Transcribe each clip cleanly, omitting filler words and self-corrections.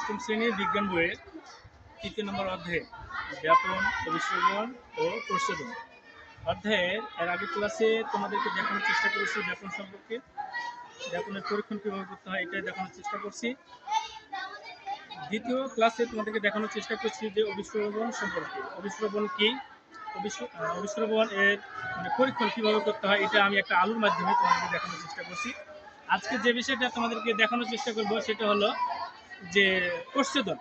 অষ্টম শ্রেণীর বিজ্ঞান বইয়ের ৩য় নম্বর অধ্যায়ে ব্যাকরণ, অভিশ্রবণ ও প্রচ্ছদন অধ্যায়ের এর আগের ক্লাসে তোমাদেরকে দেখানোর চেষ্টা করেছি ব্যাকরণ সম্পর্কে। ব্যাকরণের পরীক্ষণ কীভাবে করতে হয় এটাই দেখানোর চেষ্টা করছি। দ্বিতীয় ক্লাসে তোমাদেরকে দেখানোর চেষ্টা করছি যে অভিশ্রবণ সম্পর্কে। অভিশ্রবণ কি, অভিশ্রবণ এর পরীক্ষণ কীভাবে করতে হয় এটা আমি একটা আলুর মাধ্যমে তোমাদেরকে দেখানোর চেষ্টা করছি। আজকে যে বিষয়টা তোমাদেরকে দেখানোর চেষ্টা করব সেটা হলো যে প্রচ্ছদন।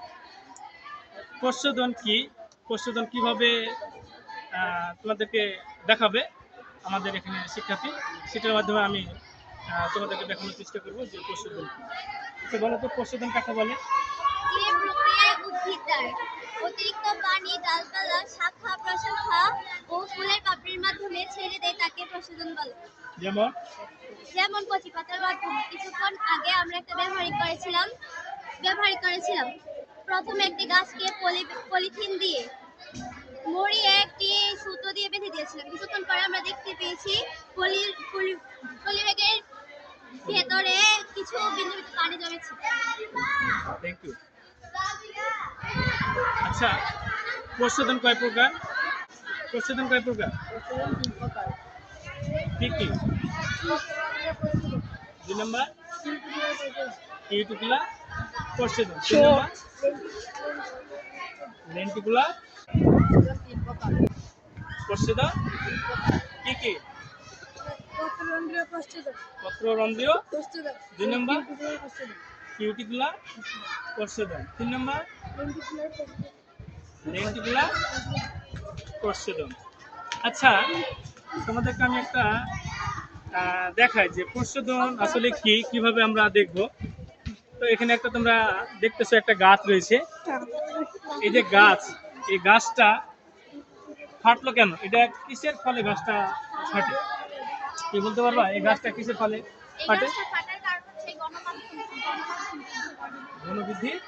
প্রচ্ছদন কি, প্রচ্ছদন কীভাবে তোমাদেরকে দেখাবে আমাদের এখানে শিক্ষার্থী, সেটার মাধ্যমে আমি তোমাদেরকে দেখানোর চেষ্টা করব যে প্রচ্ছদন কি। তো বলো তো প্রচ্ছদন কাকে বলে? যে প্রক্রিয়ায় উদ্ভিদ তার অতিরিক্ত পানি ডালপালা, শাখা প্রশাখা ও ফুলের পাপড়ির মাধ্যমে ছেড়ে দেয় তাকে প্রচ্ছদন বলে। যেমন কচি পাতার মাধ্যমে। কিছুক্ষণ আগে আমরা একটা ব্যবহারিক করেছিলাম। প্রথমে একটি গাছকে পলিথিন দিয়ে মরিয়ে একটি সুতো দিয়ে বেঁধে দিয়েছিলাম। কিছুক্ষণ পরে আমরা দেখতে পেয়েছি পলিব্যাগের ভেতরে কিছু বিন্দু বিন্দু পানি জমেছে। Thank you. আচ্ছা, প্রচ্ছদন কয় প্রকার? প্রচ্ছদন কয় প্রকার? কি কি? 2 নম্বর কিউটিকুলার প্রচ্ছদন, 3 নম্বর লেন্টিকুলার প্রচ্ছদন। কি কি? পত্ররন্ধ্রীয়, 2 নম্বর কিউটিকুলার প্রচ্ছদন, 3 নম্বর লেন্টিকুলার প্রচ্ছদন। আচ্ছা, তোমাদেরকে আমি একটা দেখাই যে প্রচ্ছদন আসলে কি, কিভাবে আমরা দেখব। তো এখানে একটা তোমরা দেখতেছো একটা গাছ রয়েছে। এই যে গাছ, এই গাছটা ফাটলো কেন? এটা কিসের ফলে গাছটা ফাটে? কি বলতে পারবা এই গাছটা কিসের ফলে ফাটে? বনবৃদ্ধির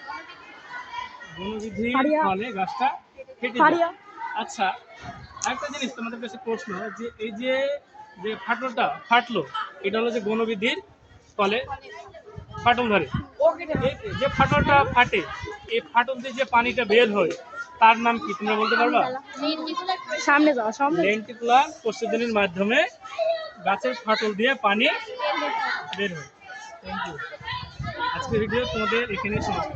ফলে গাছটা ফেটে যায়। আচ্ছা, একটা জিনিস তোমাদের কাছে প্রশ্ন, যে এই যে ফাটলো এটা হলো যে বনবৃদ্ধির ফলে ফাটল ধরে। যে ফাটলটা ফাটে, এই ফাটল দিয়ে যে পানিটা বের হয় তার নাম কি তোমরা বলতে পারবা? লেন্টিকুলার প্রচ্ছদনের মাধ্যমে গাছের ফাটল দিয়ে পানি বের হয়। Thank you. আজকের ভিডিও তোমাদের এখানে সমাপ্ত।